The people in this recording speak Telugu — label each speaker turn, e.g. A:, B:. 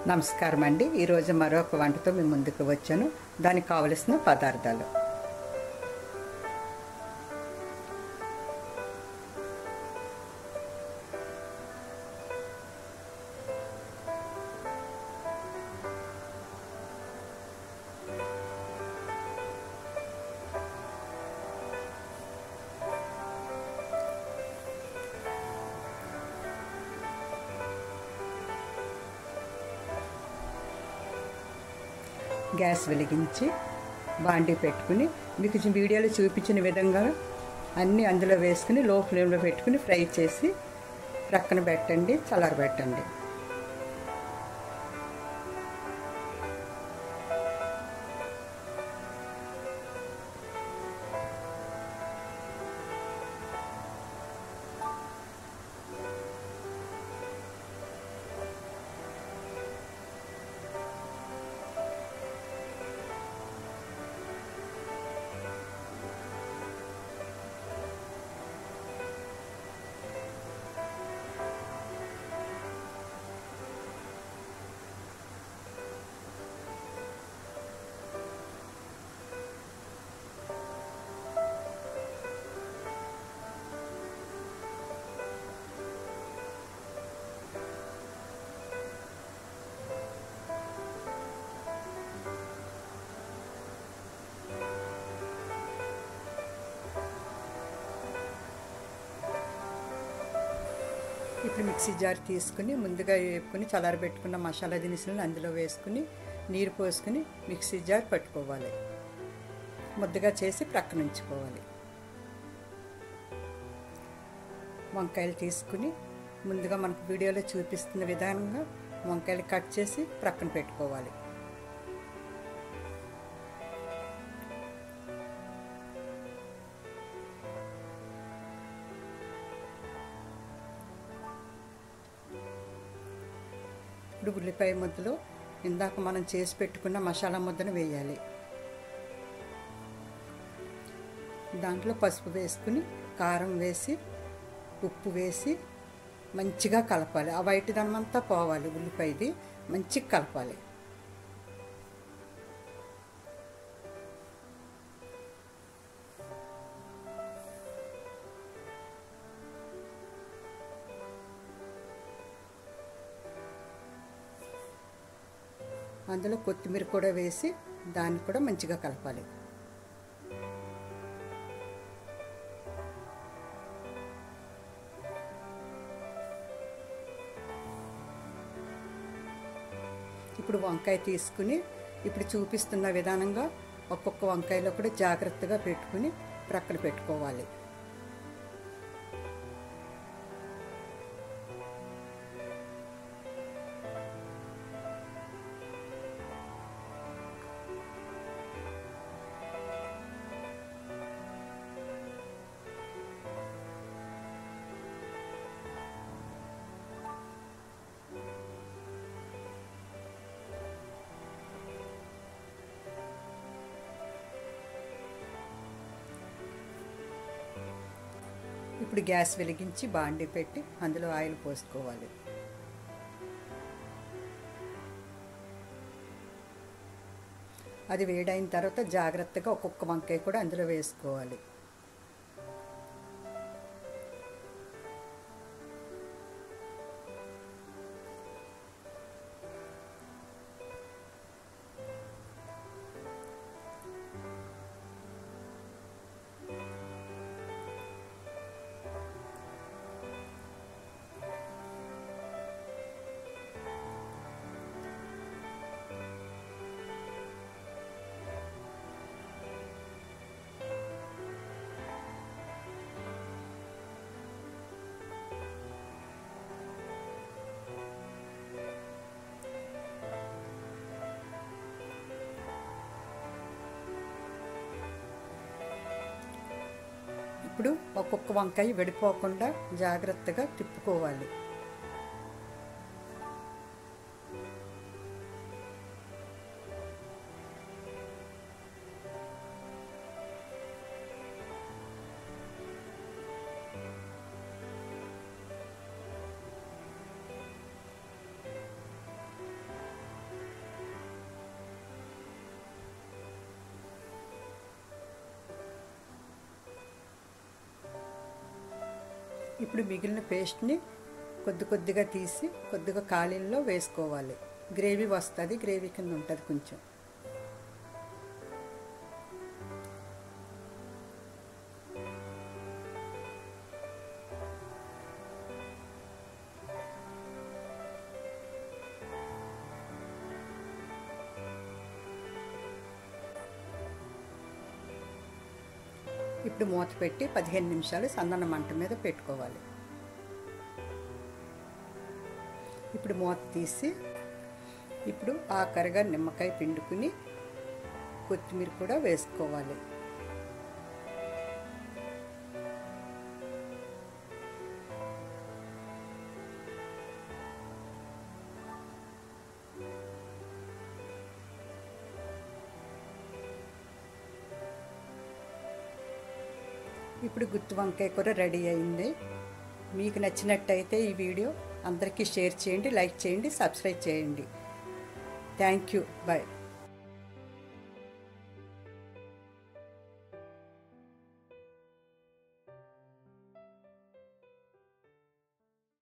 A: నమస్కారం అండి. ఈరోజు మరొక వంటతో మీ ముందుకు వచ్చాను. దానికి కావలసిన పదార్థాలు: గ్యాస్ వెలిగించి బాండీ పెట్టుకుని మీకు వీడియోలో చూపించిన విధంగా అన్నీ అందులో వేసుకుని లో ఫ్లేమ్లో పెట్టుకుని ఫ్రై చేసి ప్రక్కన పెట్టండి, చల్లారబెట్టండి. ఇప్పుడు మిక్సీ జార్ తీసుకుని ముందుగా వేపుకొని చల్లారబెట్టుకున్న మసాలా దినుసులను అందులో వేసుకుని నీరు పోసుకుని మిక్సీ జార్ పట్టుకోవాలి. ముద్దగా చేసి ప్రక్కన ఉంచుకోవాలి. వంకాయలు తీసుకుని ముందుగా మనకు వీడియోలో చూపిస్తున్న విధంగా వంకాయలు కట్ చేసి ప్రక్కన పెట్టుకోవాలి. ఇప్పుడు ఉల్లిపాయ ముద్దలో ఇందాక మనం చేసి పెట్టుకున్న మసాలా ముద్దను వేయాలి. దాంట్లో పసుపు వేసుకుని కారం వేసి ఉప్పు వేసి మంచిగా కలపాలి. ఆ వైట్ దనమంతా పోవాలి. ఉల్లిపాయది మంచిగా కలపాలి. అందులో కొత్తిమీర కూడా వేసి దాన్ని కూడా మంచిగా కలపాలి. ఇప్పుడు వంకాయ తీసుకుని ఇప్పుడు చూపిస్తున్న విధానంగా ఒక్కొక్క వంకాయలో కూడా జాగ్రత్తగా పెట్టుకుని ప్రక్కన పెట్టుకోవాలి. ఇప్పుడు గ్యాస్ వెలిగించి బాండీ పెట్టి అందులో ఆయిల్ పోసుకోవాలి. అది వేడైన తర్వాత జాగ్రత్తగా ఒక్కొక్క వంకాయ కూడా అందులో వేసుకోవాలి. ఇప్పుడు ఒక్కొక్క వంకాయ విడిపోకుండా జాగ్రత్తగా తిప్పుకోవాలి. ఇప్పుడు మిగిలిన పేస్ట్ని కొద్దిగా తీసి కొద్దిగా ఖాళీల్లో వేసుకోవాలి. గ్రేవీ వస్తుంది, గ్రేవీ కింద ఉంటుంది కొంచెం. ఇప్పుడు మూత పెట్టి 15 నిమిషాలు సన్నని మంట మీద పెట్టుకోవాలి. ఇప్పుడు మూత తీసి ఇప్పుడు ఆఖరిగా నిమ్మకాయ పిండుకుని కొత్తిమీర కూడా వేసుకోవాలి. ఇప్పుడు గుత్తి వంకాయ కూర రెడీ అయింది. మీకు నచ్చినట్టయితే ఈ వీడియో అందరికీ షేర్ చేయండి, లైక్ చేయండి, సబ్స్క్రైబ్ చేయండి. Thank you. బాయ్.